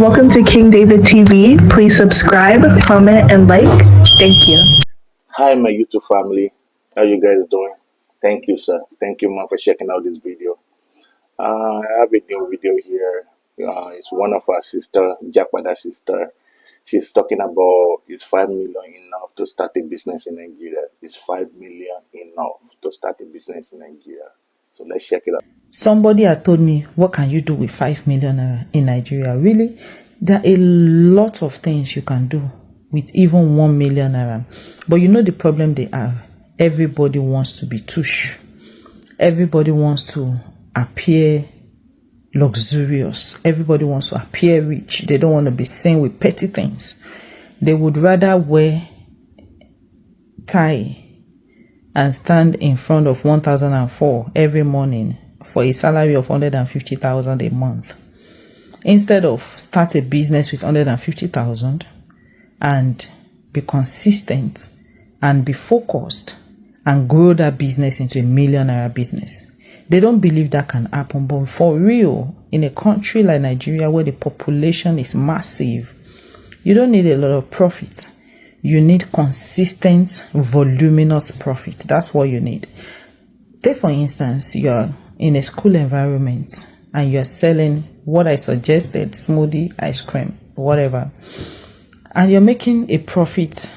Welcome to King David TV. Please subscribe, comment, and like. Thank you. Hi, my YouTube family. How you guys doing? Thank you, sir. Thank you, man, for checking out this video. I have a new video here. It's one of our sister, Jakpada sister. She's talking about is 5 million enough to start a business in Nigeria? Is 5 million enough to start a business in Nigeria? So let's check it out. Somebody had told me, what can you do with 5 million in Nigeria? Really, there are a lot of things you can do with even 1 million naira. But you know the problem they have? Everybody wants to be tush. Everybody wants to appear luxurious. Everybody wants to appear rich. They don't want to be seen with petty things. They would rather wear tie and stand in front of 1004 every morning for a salary of 150,000 a month, instead of start a business with 150,000 and be consistent and be focused and grow that business into a millionaire business. They don't believe that can happen, but for real, in a country like Nigeria where the population is massive, you don't need a lot of profit. You need consistent, voluminous profit. That's what you need. Take for instance, you're in a school environment and you're selling what I suggested, smoothie, ice cream, whatever, and you're making a profit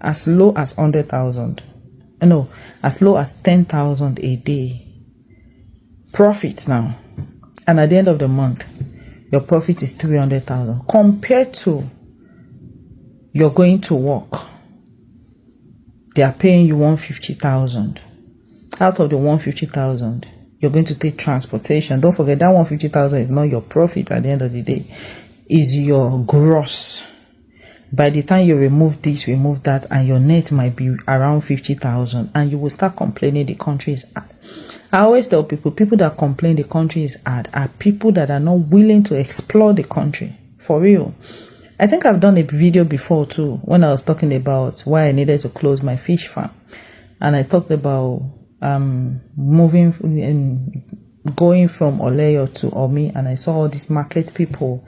as low as 100,000. No, as low as 10,000 a day. Profit now. And at the end of the month, your profit is 300,000. Compared to you're going to work, they are paying you 150,000. Out of the 150,000, you're going to take transportation. Don't forget that 150,000 is not your profit at the end of the day. Is your gross. By the time you remove this, remove that, and your net might be around 50,000, and you will start complaining the country is hard. I always tell people that complain the country is hard are people that are not willing to explore the country. For real. I think I've done a video before too, when I was talking about why I needed to close my fish farm. And I talked about moving and going from Oleyo to Omi, and I saw all these market people.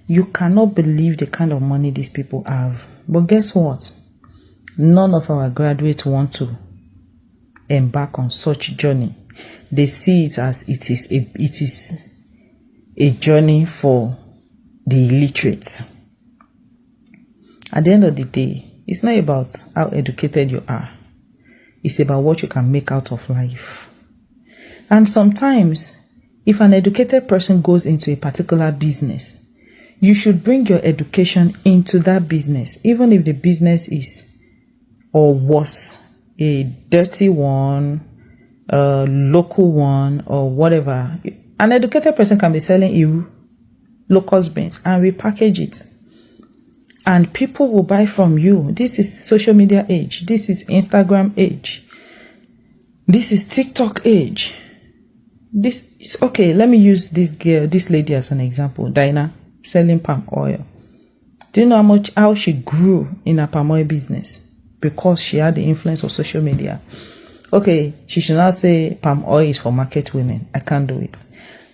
You cannot believe the kind of money these people have. But guess what? None of our graduates want to embark on such journey. They see it as it is a journey for the illiterate. At the end of the day, it's not about how educated you are. It's about what you can make out of life. And sometimes, if an educated person goes into a particular business, you should bring your education into that business, even if the business is, or was, a dirty one, a local one, or whatever. An educated person can be selling Iru, locust beans, and repackage it. And people will buy from you. This is social media age. This is Instagram age. This is TikTok age. This is okay. Let me use this lady as an example. Dinah, selling palm oil. Do you know how she grew in her palm oil business? Because she had the influence of social media. Okay, she should not say palm oil is for market women. I can't do it.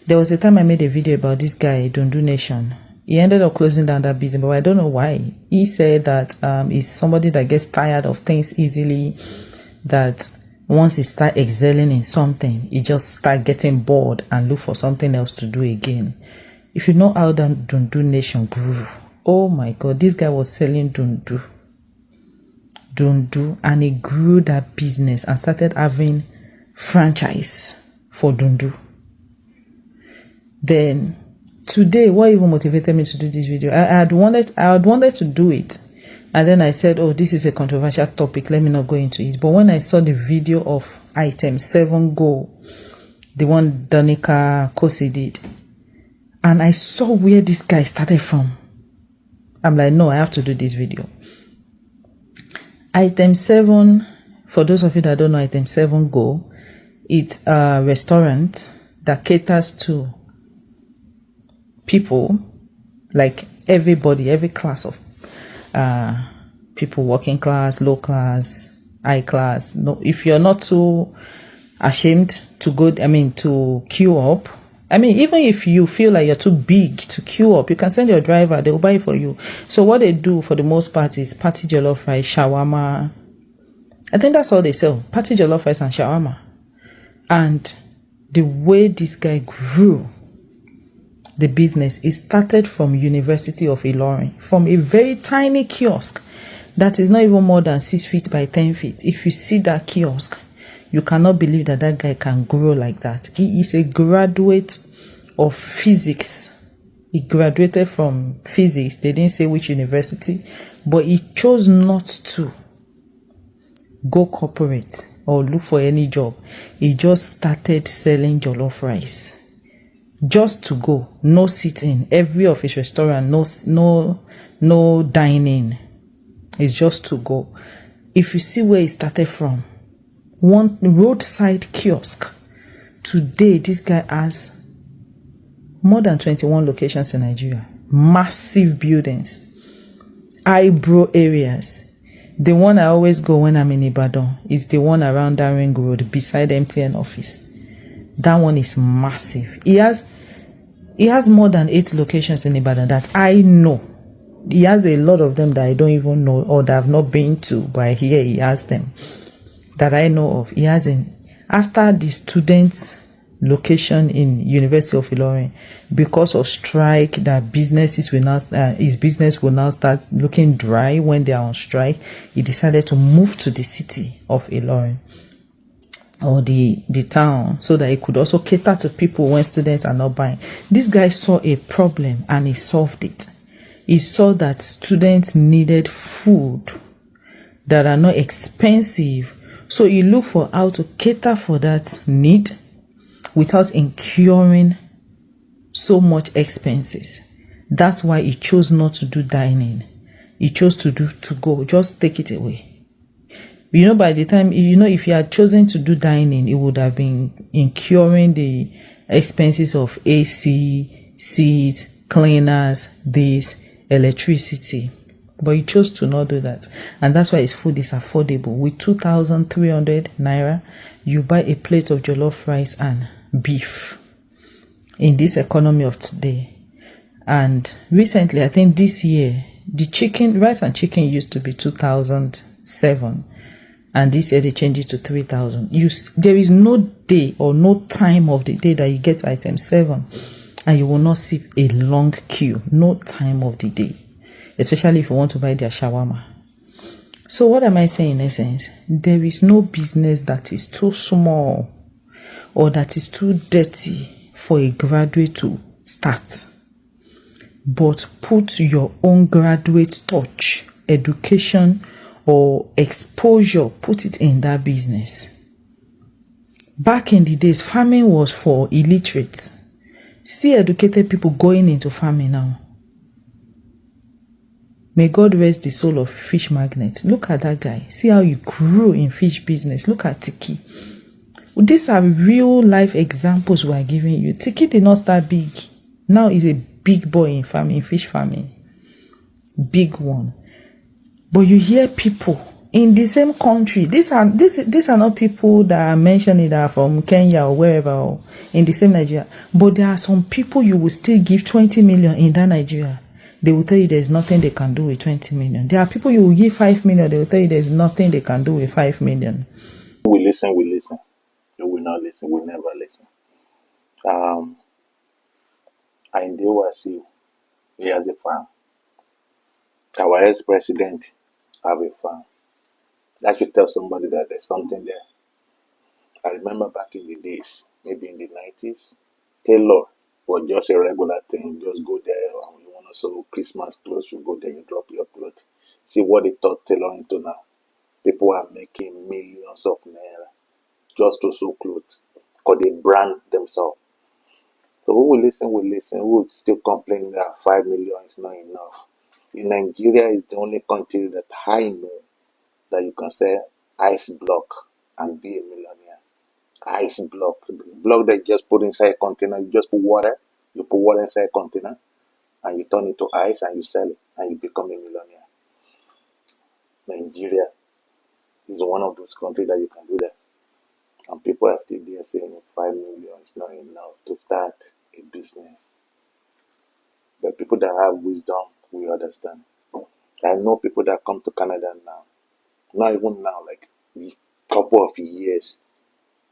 There was a time I made a video about this guy, Dundu Nation. He ended up closing down that business, but I don't know why. He said that he's somebody that gets tired of things easily, that once he start excelling in something, he just start getting bored and look for something else to do again. If you know how that Dundu Nation grew, oh my God, this guy was selling Dundu, and he grew that business and started having franchise for Dundu. Then today, what even motivated me to do this video? I had wanted to do it, and then I said, oh, this is a controversial topic, let me not go into it. But when I saw the video of item 7 Go, the one Danica Kosi did, and I saw where this guy started from, I'm like, no, I have to do this video. Item 7, for those of you that don't know, Item 7 Go, it's a restaurant that caters to people, like everybody, every class of people, working class, low class, high class. No, if you're not too ashamed to go, to queue up, I mean, even if you feel like you're too big to queue up, you can send your driver, they'll buy it for you. So what they do for the most part is party jollof rice, shawarma. I think that's all they sell, party jollof rice and shawarma. And the way this guy grew the business, it started from University of Ilorin, from a very tiny kiosk that is not even more than 6 feet by 10 feet. If you see that kiosk, you cannot believe that that guy can grow like that. He is a graduate of physics. He graduated from physics. They didn't say which university, but he chose not to go corporate or look for any job. He just started selling jollof rice. Just to go, no sitting. Every of his restaurant, no dining. It's just to go. If you see where he started from, one roadside kiosk. Today, this guy has more than 21 locations in Nigeria. Massive buildings. Eyebrow areas. The one I always go when I'm in Ibadan is the one around that ring road beside MTN office. That one is massive. He has more than 8 locations in Ibadan that I know. He has a lot of them that I don't even know or that I've not been to, but I hear he has them that I know of. He has after the students' location in University of Ilorin, because of strike, that businesses will now his business will now start looking dry when they are on strike. He decided to move to the city of Ilorin, or the town, so that it could also cater to people when students are not buying. This guy saw a problem and he solved it. He saw that students needed food that are not expensive. So he looked for how to cater for that need without incurring so much expenses. That's why he chose not to do dining. He chose to do to go. Just take it away. You know, by the time, if he had chosen to do dining, it would have been incurring the expenses of AC, seats, cleaners, this, electricity. But he chose to not do that. And that's why his food is affordable. With 2,300 naira, you buy a plate of jollof rice and beef in this economy of today. And recently, I think this year, the rice and chicken used to be 2,007. And this year they change it to 3,000. There is no day or no time of the day that you get to item 7 and you will not see a long queue. No time of the day, especially if you want to buy their shawarma. So what am I saying in essence? There is no business that is too small or that is too dirty for a graduate to start. But put your own graduate touch, education, or exposure, put it in that business. Back in the days, farming was for illiterates. See educated people going into farming now. May God rest the soul of Fish Magnet. Look at that guy. See how he grew in fish business. Look at Tiki. These are real life examples we are giving you. Tiki did not start big. Now he's a big boy in farming, fish farming. Big one. But you hear people in the same country. These are not people that are mentioning that are from Kenya or wherever, or in the same Nigeria. But there are some people you will still give 20 million in that Nigeria. They will tell you there's nothing they can do with 20 million. There are people you will give 5 million. They will tell you there's nothing they can do with 5 million. We listen. You will not listen. We never listen. Ayinde Wasiu, he has a farm. Our ex-president have a farm. That should tell somebody that there's something there. I remember back in the days, maybe in the 90s, tailor was just a regular thing. Just go there, and you want to sew Christmas clothes, you go there, you drop your clothes. See what they taught tailoring to now. People are making millions of naira just to sew clothes because they brand themselves. So who will listen? Who will still complain that 5 million is not enough? In Nigeria is the only country that I know that you can sell ice block and be a millionaire. Ice block that you just put inside a container. You just put water. You put water inside a container, and you turn it to ice, and you sell it, and you become a millionaire. Nigeria is one of those countries that you can do that, and people are still there saying 5 million is not enough to start. a business. But people that have wisdom will understand. I know people that come to Canada now, not even now, like a couple of years,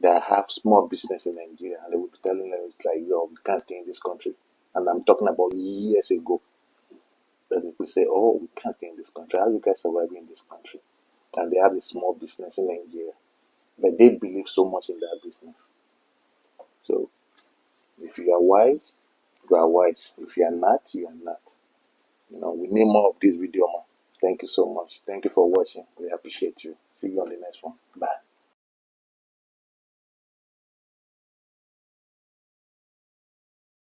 that have small business in Nigeria, and they will be telling them, it's like, yo, we can't stay in this country. And I'm talking about years ago. That people say, oh, we can't stay in this country. How are you guys surviving in this country? And they have a small business in Nigeria. But they believe so much in that business. So if you are wise, you are wise. If you are not, you are not. We need more of this video, man. Thank you so much. Thank you for watching. We appreciate you. See you on the next one. Bye.